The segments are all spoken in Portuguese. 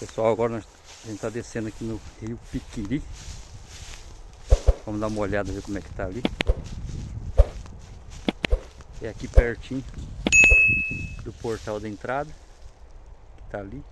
Pessoal, agora a gente está descendo aqui no rio Piquiri. Vamos dar uma olhada, ver como é que tá ali. É aqui pertinho do portal da entrada, que tá ali.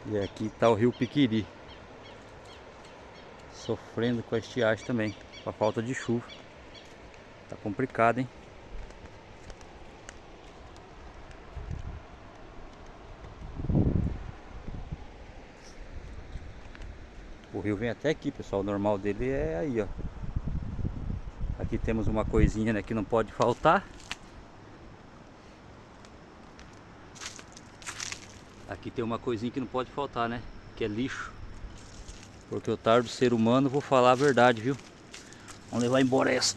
E aqui está o rio Piquiri, sofrendo com a estiagem também, com a falta de chuva. Tá complicado, hein? O rio vem até aqui, pessoal. O normal dele é aí, ó. Aqui temos uma coisinha, né, que não pode faltar. Aqui tem uma coisinha que não pode faltar, né? Que é lixo. Porque o tardo do ser humano, vou falar a verdade, viu? Vamos levar embora essa.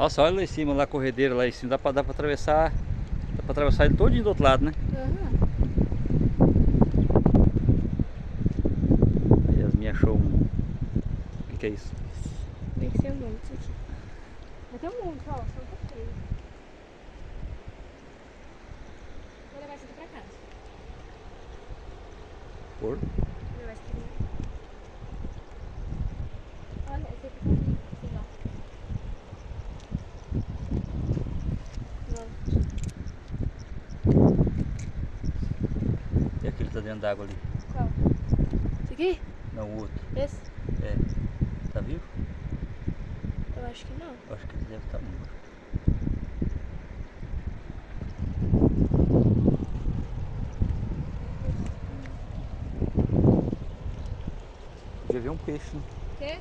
Nossa, olha lá em cima, lá a corredeira lá em cima, dá pra atravessar. Dá pra atravessar ele todinho do outro lado, né? Uhum. Aí as minhas achou um... O que é isso? Deve ser muito isso aqui. Vai ter um monte, ó, só tá feio. Vou levar isso aqui pra casa. Por? Vou levar isso aqui. Olha, esse aqui tá ali, assim, ó. E aquele tá dentro d'água ali? Qual? Esse aqui? Não, o outro. Esse? É. Tá vivo? Eu acho que não. Eu acho que ele deve estar morto. Podia ver um peixe, né? Quê?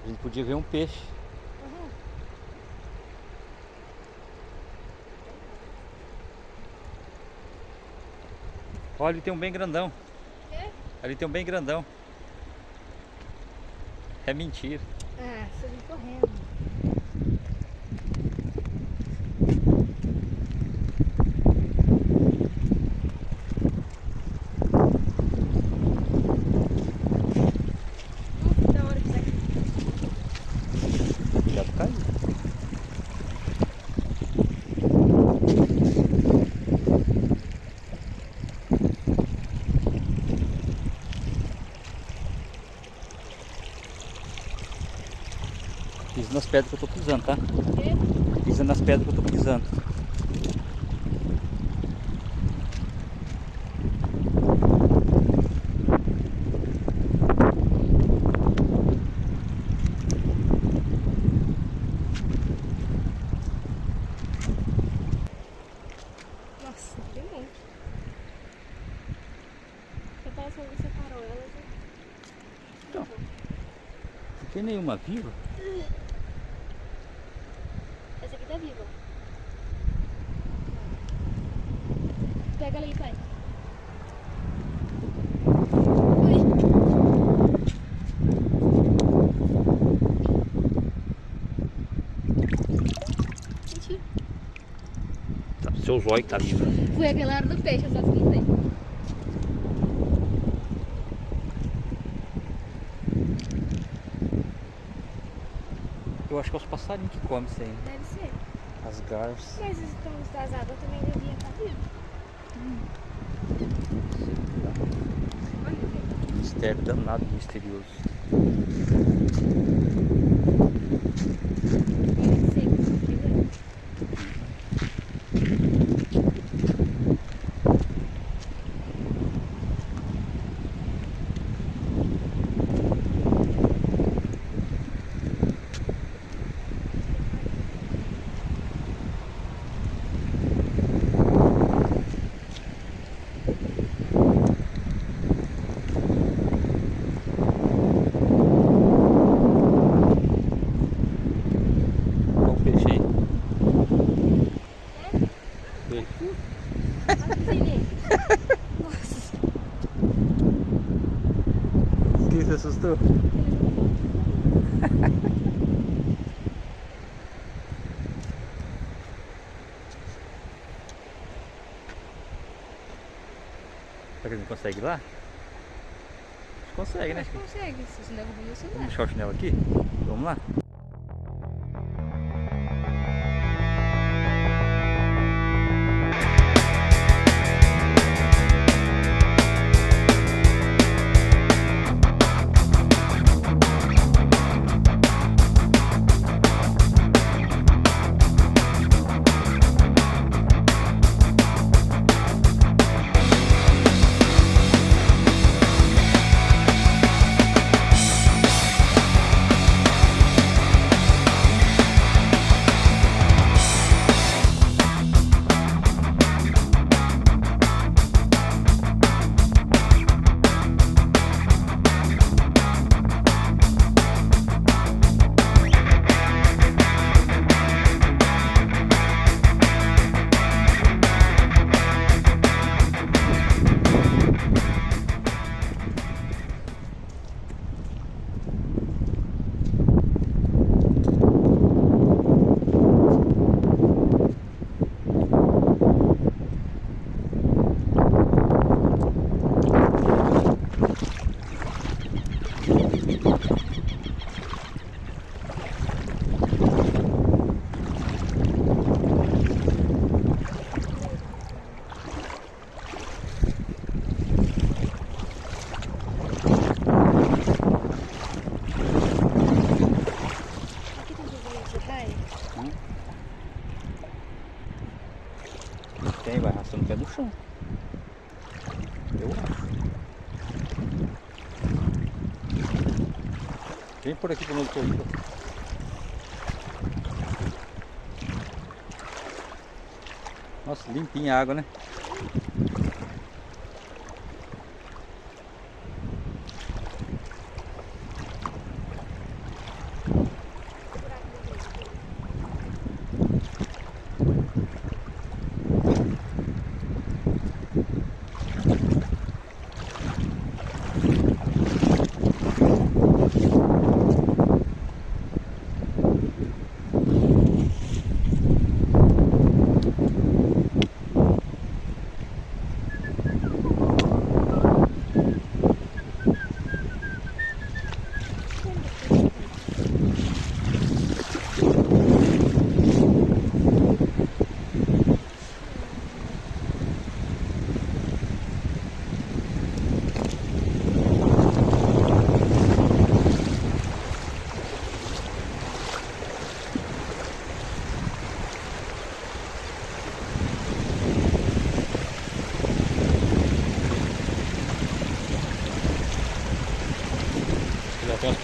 A gente podia ver um peixe. Uhum. Olha, ali tem um bem grandão. Quê? Ali tem um bem grandão. É mentira. Ah, você vem correndo. Da hora que isso aqui. Cuidado, cai. Piso nas pedras que eu tô pisando, tá? Quê? Pisando nas pedras que eu tô pisando. Nossa, tem um monte. Você parece que você separou ela já. Então, não tem nenhuma viva? Essa aqui tá viva. Pega ela aí, pai. Mentira. Tá, seu zóio que tá vivo. Foi aquela hora do peixe, eu só esquentei. Eu acho que é os passarinhos que comem isso aí. Deve ser. As garças. Mas os tons das águas também deviam estar vivos. Olha, gente. Mistério danado, misterioso. Deve ser, com certeza. Olha o peixe aí. Olha que ele. Nossa. Quem se assustou? Será que ele não consegue ir lá? Acho que consegue, né? Acho que consegue, se você derrubar meu Vamos celular. deixar o chinelo aqui? Vamos lá? Aqui tem vergonha de raia? Tem, vai arrastando o pé no chão. Eu acho. Vem por aqui pro novo corredor. Nossa, limpinha a água, né?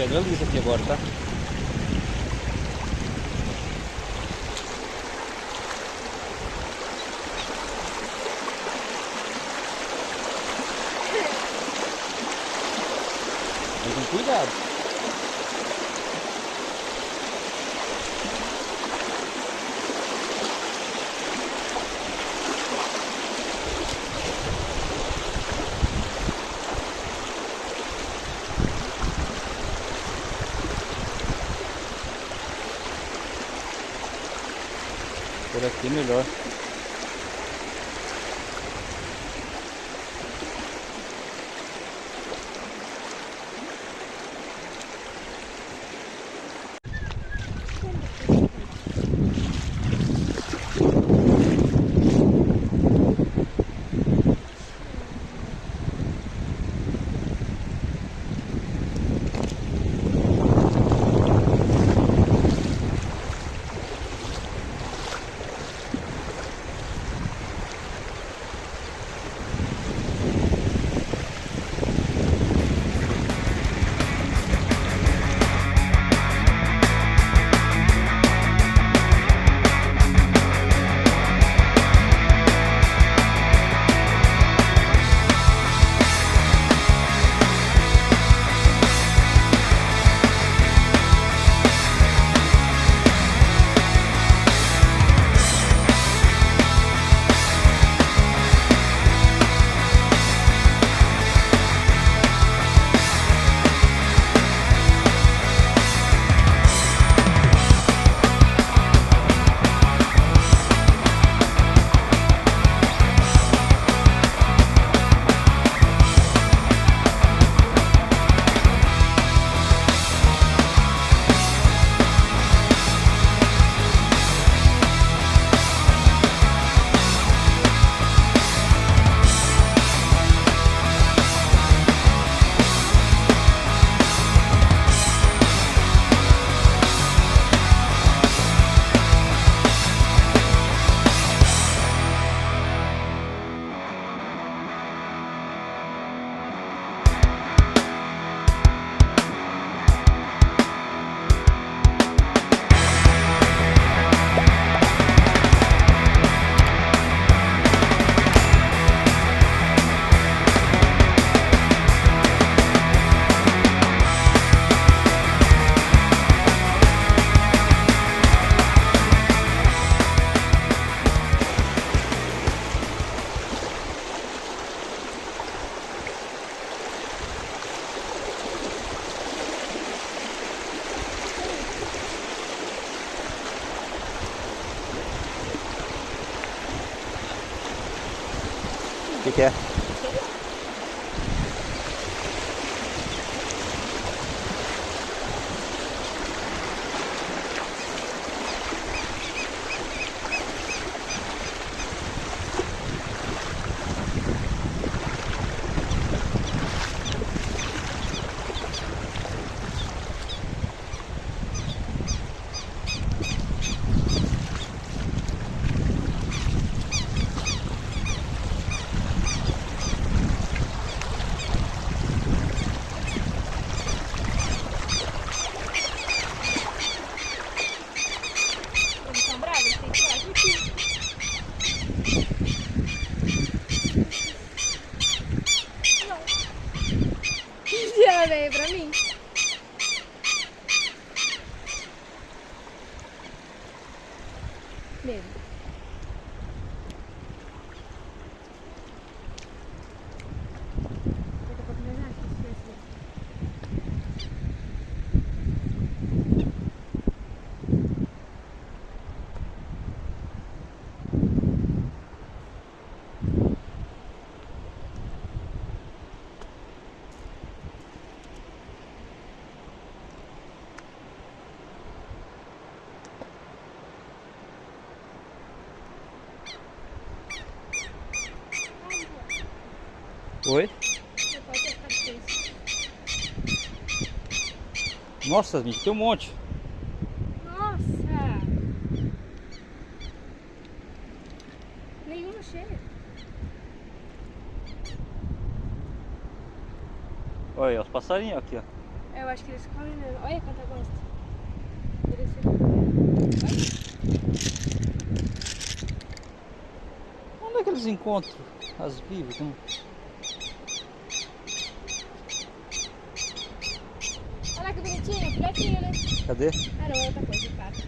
pedra lisa aqui agora, tá? Mas com cuidado. Por aqui é melhor. O que é? Eles são bravos, eles têm que tirar aqui. Não. E ela veio pra mim. Mesmo. Oi? Você pode ter ficado preso. Nossa, gente, tem um monte. Nossa! Nenhuma cheia. Olha aí, os passarinhos aqui, ó. É eu acho que eles comem mesmo. Olha quanta gosta. Eles ficam... Onde é que eles encontram as vivas? Olha lá que bonitinho, filhotinho, né? Cadê? Ah, não, é outra coisa, pato.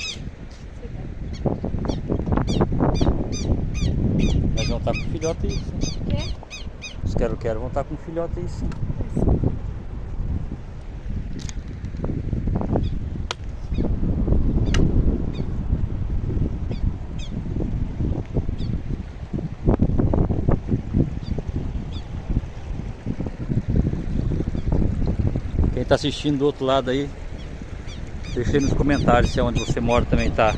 Mas vão estar com filhote aí, sim. Quê? Os quero-quero vão estar com filhote aí, sim. Quem está assistindo do outro lado aí, deixa aí nos comentários se é onde você mora também tá.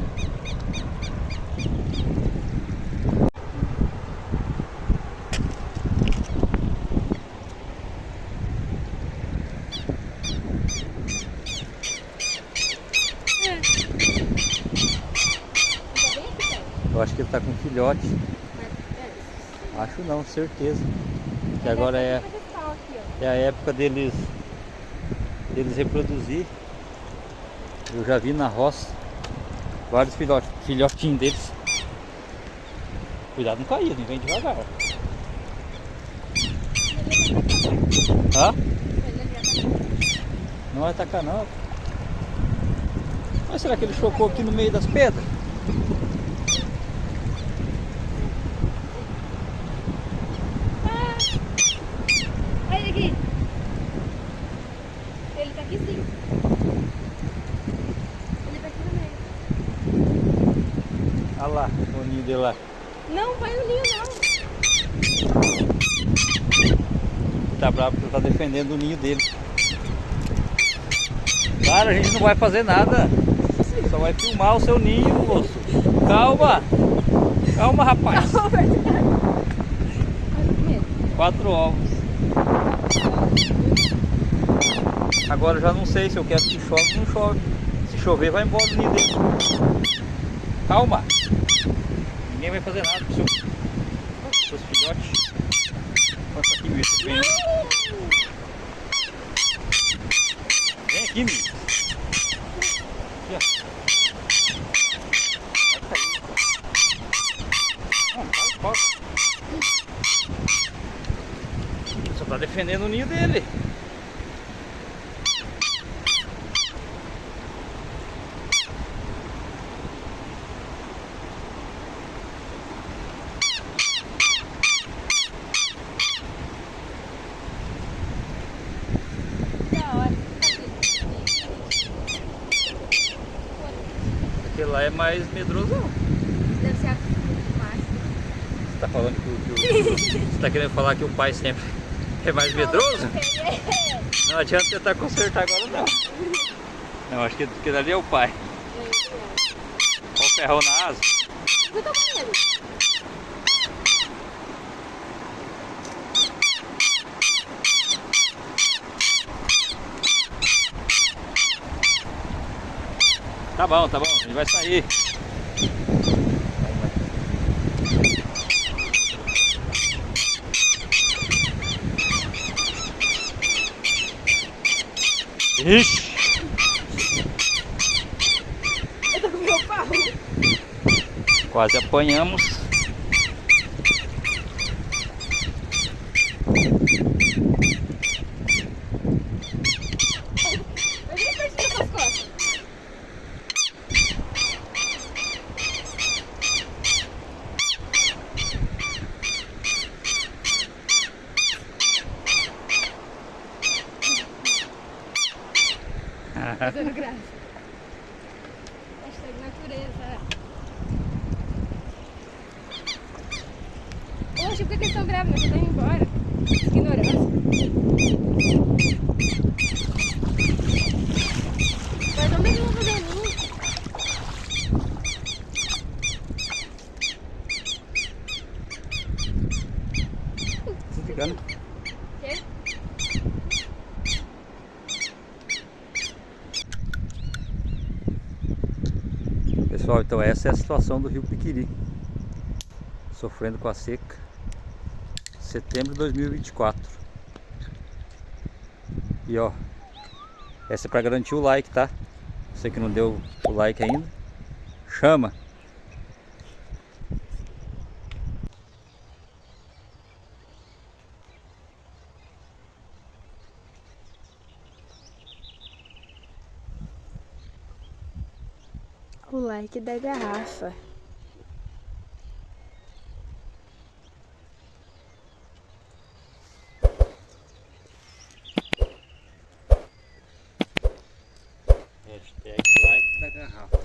Eu acho que ele tá com filhote. Acho não, certeza. Que agora é a época deles reproduzir. Eu já vi na roça vários filhotinhos deles. Cuidado não cair, não vem devagar. Hã? Não vai atacar não. Mas será que ele chocou aqui no meio das pedras? Olha aqui. Ele tá aqui sim. Ele tá aqui no meio. Olha lá, o ninho dele lá. Não, vai no ninho não. Tá bravo porque tá defendendo o ninho dele. Cara, a gente não vai fazer nada. Só vai filmar o seu ninho, moço. Calma. Calma, rapaz. 4 ovos. Agora eu já não sei se eu quero que chove ou não chove. Se chover, vai embora o ninho dele. Calma. Ninguém vai fazer nada com seus filhotes. Olha aqui, bicho. Vem aqui, menino. Aqui, ó. Vai cair. Não, vai. Só tá defendendo o ninho dele. Aquele lá é mais medrosão. Deve ser a macho. Você tá falando que você tá querendo falar que o pai sempre é mais medroso? Não adianta tentar consertar agora não. Não, acho que aquele ali é o pai. Olha o ferrão na asa. Eu tô com medo. Tá bom, ele vai sair. Ixi! Eu tô com meu pau. Quase apanhamos. Eu nem perdi nas suas costas. Fazendo graça. Hashtag natureza. Poxa, por que eles estão grávidos? Eles estão indo embora. Ignorância. Mas onde é que eu vou fazer o ninho? Tô ficando. Quê? Pessoal, então essa é a situação do Rio Piquiri, sofrendo com a seca, setembro de 2024. E ó, Essa é pra garantir o like, tá? Você que não deu o like ainda, chama! O like da garrafa. Hashtag like da garrafa.